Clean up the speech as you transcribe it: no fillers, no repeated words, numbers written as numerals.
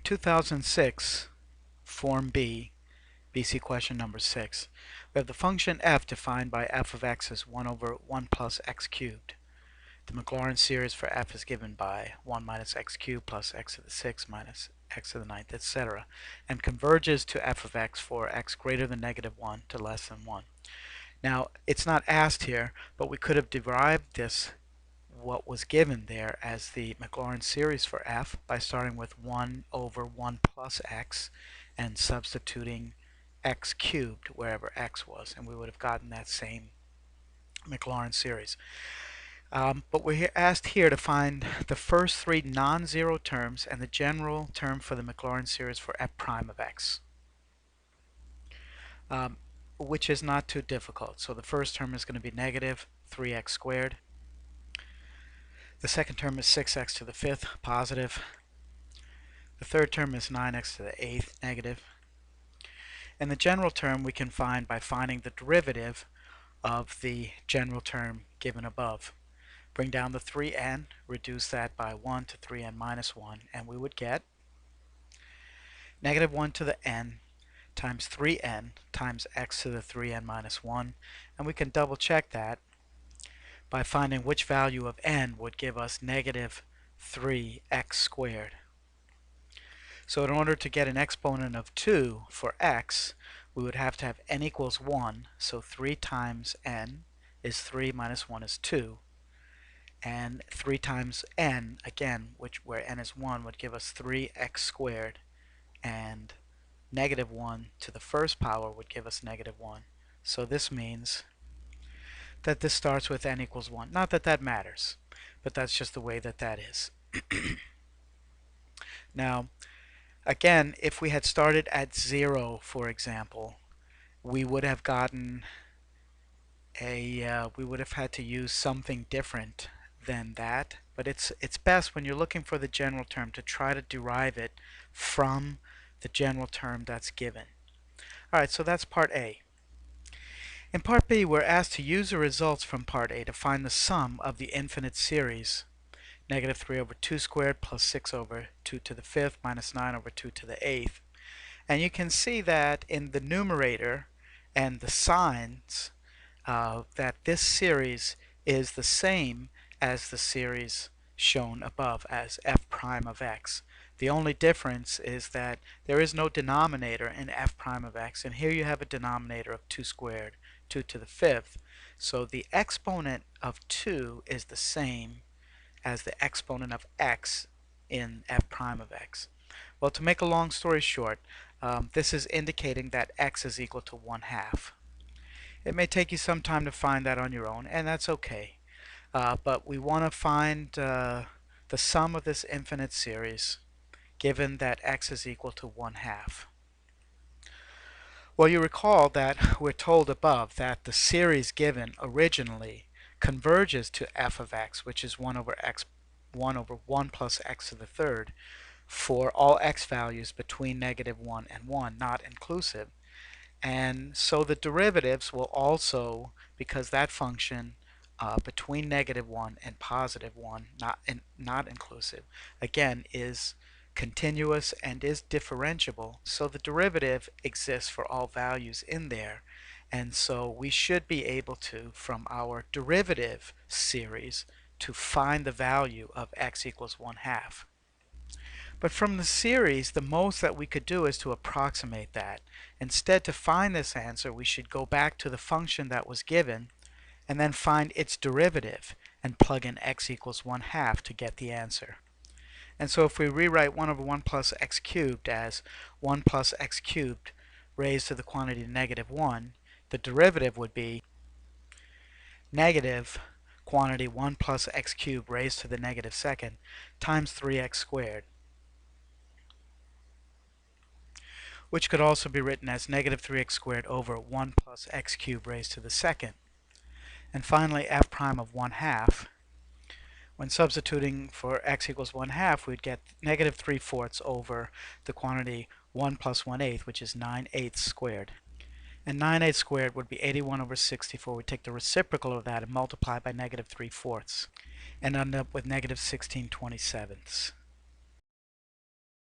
2006 Form B, BC question number 6. We have the function f defined by f of x as 1 over 1 plus x cubed. The Maclaurin series for f is given by 1 minus x cubed plus x to the 6th minus x to the 9th, etc. and converges to f of x for x greater than -1 to less than 1. Now, it's not asked here, but we could have derived this, what was given there, as the Maclaurin series for f by starting with 1 over 1 plus x and substituting x cubed wherever x was, and we would have gotten that same Maclaurin series. But we're asked here to find the first three non-zero terms and the general term for the Maclaurin series for f prime of x, which is not too difficult. So the first term is going to be negative 3x squared. The second term is 6x to the 5th, positive. The third term is 9x to the 8th, negative. And the general term we can find by finding the derivative of the general term given above. Bring down the 3n, reduce that by 1 to 3n minus 1, and we would get -1 to the n times 3n times x to the 3n minus 1. And we can double check that by finding which value of n would give us negative 3x squared. So in order to get an exponent of 2 for x, we would have to have n equals 1. So 3 times n is 3 minus 1 is 2. And 3 times n, again, where n is 1, would give us 3x squared. And -1 to the first power would give us -1. So this means that this starts with n equals 1. Not that that matters, but that's just the way that that is. Now, again, if we had started at 0, for example, we would have gotten we would have had to use something different than that. But it's best when you're looking for the general term to try to derive it from the general term that's given. Alright, so that's part A. In part B, we're asked to use the results from part A to find the sum of the infinite series -3 over 2 squared plus 6 over 2 to the 5th minus 9 over 2 to the 8th. And you can see that in the numerator and the signs that this series is the same as the series shown above as f prime of x. The only difference is that there is no denominator in f prime of x, and here you have a denominator of 2 squared, 2 to the 5th. So the exponent of 2 is the same as the exponent of x in f prime of x. Well, to make a long story short, this is indicating that x is equal to 1/2. It may take you some time to find that on your own, and that's okay. But we want to find the sum of this infinite series given that x is equal to 1/2. Well, you recall that we're told above that the series given originally converges to f of x, which is 1 over 1 plus x to the 3rd for all x values between -1 and 1, not inclusive. And so the derivatives will also, because that function between -1 and +1, not inclusive, again is continuous and is differentiable, so the derivative exists for all values in there. And so we should be able to, from our derivative series, to find the value of x equals 1/2. But from the series, the most that we could do is to approximate that. Instead, to find this answer, we should go back to the function that was given and then find its derivative and plug in x equals 1/2 to get the answer. And so if we rewrite 1 over 1 plus x cubed as 1 plus x cubed raised to the quantity -1, the derivative would be negative quantity 1 plus x cubed raised to the -2nd times 3x squared, which could also be written as -3x squared over 1 plus x cubed raised to the 2nd. And finally, f prime of 1/2. When substituting for x equals 1/2, we'd get -3/4 over the quantity 1 plus 1/8, which is 9/8 squared. And 9/8 squared would be 81 over 64. We take the reciprocal of that and multiply by -3/4 and end up with -16/27.